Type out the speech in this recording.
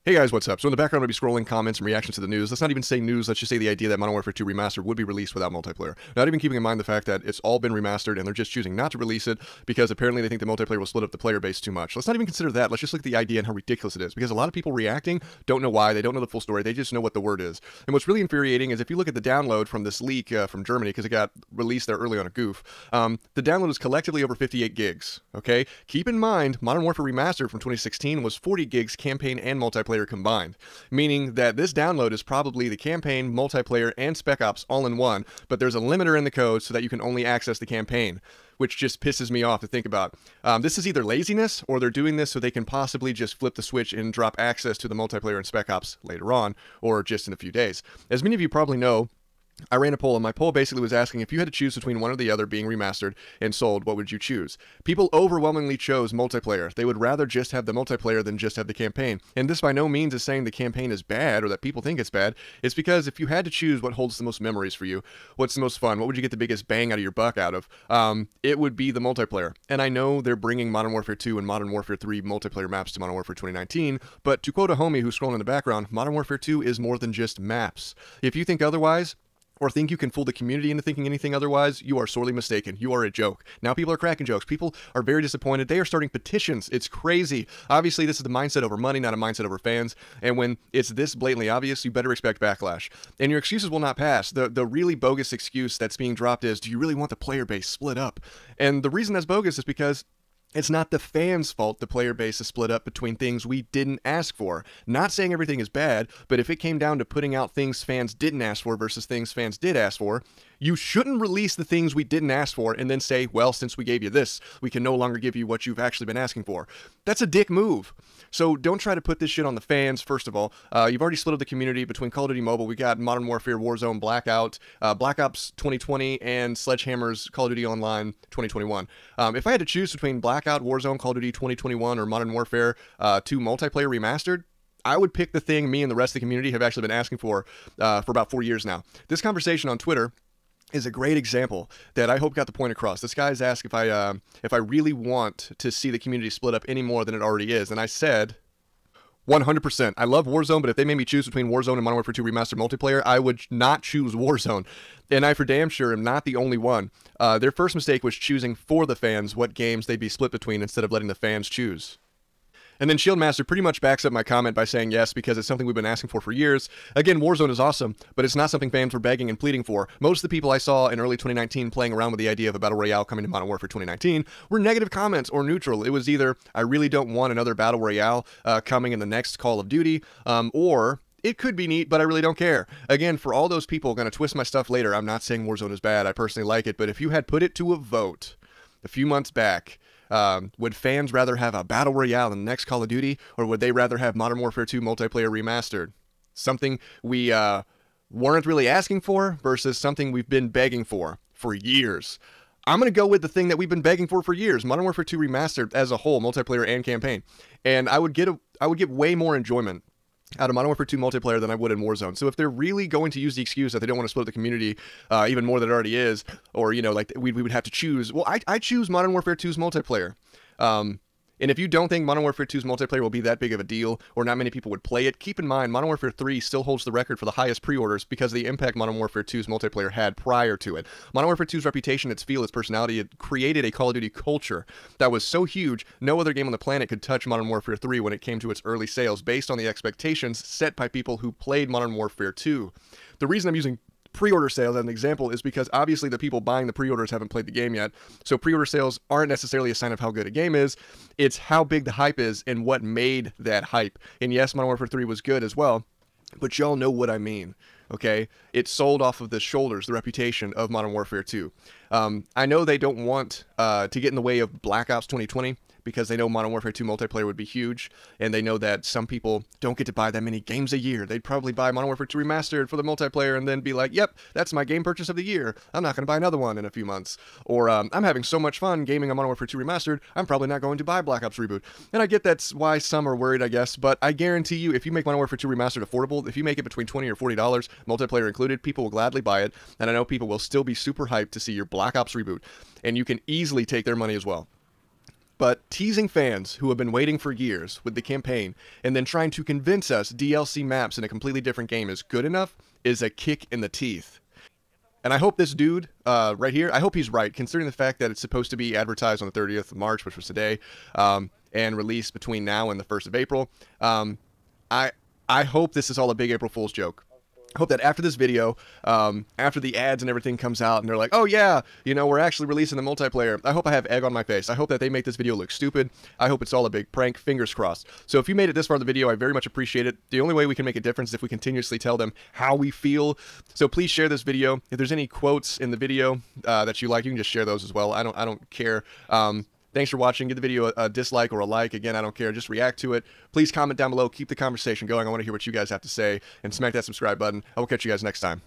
Hey guys, what's up? So in the background, I'll be scrolling comments and reactions to the news. Let's not even say news, let's just say the idea that Modern Warfare 2 Remastered would be released without multiplayer. Not even keeping in mind the fact that it's all been remastered and they're just choosing not to release it because apparently they think the multiplayer will split up the player base too much. Let's not even consider that, let's just look at the idea and how ridiculous it is, because a lot of people reacting don't know why, they don't know the full story, they just know what the word is. And what's really infuriating is if you look at the download from this leak from Germany, because it got released there early on a goof, the download is collectively over 58 gigs, okay? Keep in mind, Modern Warfare Remastered from 2016 was 40 gigs campaign and multiplayer combined. Meaning that this download is probably the campaign, multiplayer, and Spec Ops all in one, but there's a limiter in the code so that you can only access the campaign, which just pisses me off to think about. This is either laziness, or they're doing this so they can possibly just flip the switch and drop access to the multiplayer and Spec Ops later on, or just in a few days. As many of you probably know, I ran a poll, and my poll basically was asking if you had to choose between one or the other being remastered and sold, what would you choose? People overwhelmingly chose multiplayer. They would rather just have the multiplayer than just have the campaign. And this by no means is saying the campaign is bad or that people think it's bad. It's because if you had to choose what holds the most memories for you, what's the most fun, what would you get the biggest bang out of your buck out of, it would be the multiplayer. And I know they're bringing Modern Warfare 2 and Modern Warfare 3 multiplayer maps to Modern Warfare 2019, but to quote a homie who's scrolling in the background, Modern Warfare 2 is more than just maps. If you think otherwise, or think you can fool the community into thinking anything otherwise, you are sorely mistaken. You are a joke. Now people are cracking jokes. People are very disappointed. They are starting petitions. It's crazy. Obviously, this is the mindset over money, not a mindset over fans. And when it's this blatantly obvious, you better expect backlash. And your excuses will not pass. The really bogus excuse that's being dropped is, do you really want the player base split up? And the reason that's bogus is because it's not the fans' fault the player base is split up between things we didn't ask for. Not saying everything is bad, but if it came down to putting out things fans didn't ask for versus things fans did ask for, you shouldn't release the things we didn't ask for and then say, well, since we gave you this, we can no longer give you what you've actually been asking for. That's a dick move. So don't try to put this shit on the fans, first of all. You've already split up the community between Call of Duty Mobile. We got Modern Warfare, Warzone, Blackout, Black Ops 2020, and Sledgehammer's Call of Duty Online 2021. If I had to choose between Blackout, Warzone, Call of Duty 2021, or Modern Warfare 2 Multiplayer Remastered, I would pick the thing me and the rest of the community have actually been asking for about 4 years now. This conversation on Twitter is a great example that I hope got the point across. This guy's asked if I really want to see the community split up any more than it already is, and I said 100%. I love Warzone, but if they made me choose between Warzone and Modern Warfare 2 Remastered Multiplayer, I would not choose Warzone. And I for damn sure am not the only one. Their first mistake was choosing for the fans what games they'd be split between instead of letting the fans choose. And then Shieldmaster pretty much backs up my comment by saying yes, because it's something we've been asking for years. Again, Warzone is awesome, but it's not something fans were begging and pleading for. Most of the people I saw in early 2019 playing around with the idea of a Battle Royale coming to Modern Warfare 2019 were negative comments or neutral. It was either, I really don't want another Battle Royale coming in the next Call of Duty, or it could be neat, but I really don't care. Again, for all those people going to twist my stuff later, I'm not saying Warzone is bad. I personally like it, but if you had put it to a vote a few months back, would fans rather have a Battle Royale in the next Call of Duty, or would they rather have Modern Warfare 2 Multiplayer Remastered? Something we weren't really asking for versus something we've been begging for years. I'm going to go with the thing that we've been begging for years, Modern Warfare 2 Remastered as a whole, multiplayer and campaign. And I would get way more enjoyment out of Modern Warfare 2 multiplayer than I would in Warzone. So if they're really going to use the excuse that they don't want to split the community even more than it already is, or, you know, like we would have to choose, well, I choose Modern Warfare 2's multiplayer. And if you don't think Modern Warfare 2's multiplayer will be that big of a deal, or not many people would play it, keep in mind Modern Warfare 3 still holds the record for the highest pre-orders because of the impact Modern Warfare 2's multiplayer had prior to it. Modern Warfare 2's reputation, its feel, its personality, it created a Call of Duty culture that was so huge, no other game on the planet could touch Modern Warfare 3 when it came to its early sales, based on the expectations set by people who played Modern Warfare 2. The reason I'm using pre-order sales as an example is because obviously the people buying the pre-orders haven't played the game yet, so pre-order sales aren't necessarily a sign of how good a game is. It's how big the hype is and what made that hype. And yes, Modern Warfare 3 was good as well, but y'all know what I mean, okay? It sold off of the shoulders, the reputation of Modern Warfare 2. I know they don't want to get in the way of Black Ops 2020, because they know Modern Warfare 2 multiplayer would be huge, and they know that some people don't get to buy that many games a year. They'd probably buy Modern Warfare 2 Remastered for the multiplayer and then be like, yep, that's my game purchase of the year. I'm not going to buy another one in a few months. Or, I'm having so much fun gaming on Modern Warfare 2 Remastered, I'm probably not going to buy Black Ops Reboot. And I get that's why some are worried, I guess, but I guarantee you, if you make Modern Warfare 2 Remastered affordable, if you make it between $20 or $40, multiplayer included, people will gladly buy it, and I know people will still be super hyped to see your Black Ops Reboot, and you can easily take their money as well. But teasing fans who have been waiting for years with the campaign and then trying to convince us DLC maps in a completely different game is good enough is a kick in the teeth. And I hope this dude right here, I hope he's right, considering the fact that it's supposed to be advertised on the 30th of March, which was today, and released between now and the 1st of April. I hope this is all a big April Fool's joke. I hope that after this video, after the ads and everything comes out and they're like, oh yeah, you know, we're actually releasing the multiplayer, I hope I have egg on my face. I hope that they make this video look stupid. I hope it's all a big prank. Fingers crossed. So if you made it this far in the video, I very much appreciate it. The only way we can make a difference is if we continuously tell them how we feel. So please share this video. If there's any quotes in the video that you like, you can just share those as well. I don't care. Thanks for watching. Give the video a dislike or a like. Again, I don't care. Just react to it. Please comment down below. Keep the conversation going. I want to hear what you guys have to say. And smack that subscribe button. I will catch you guys next time.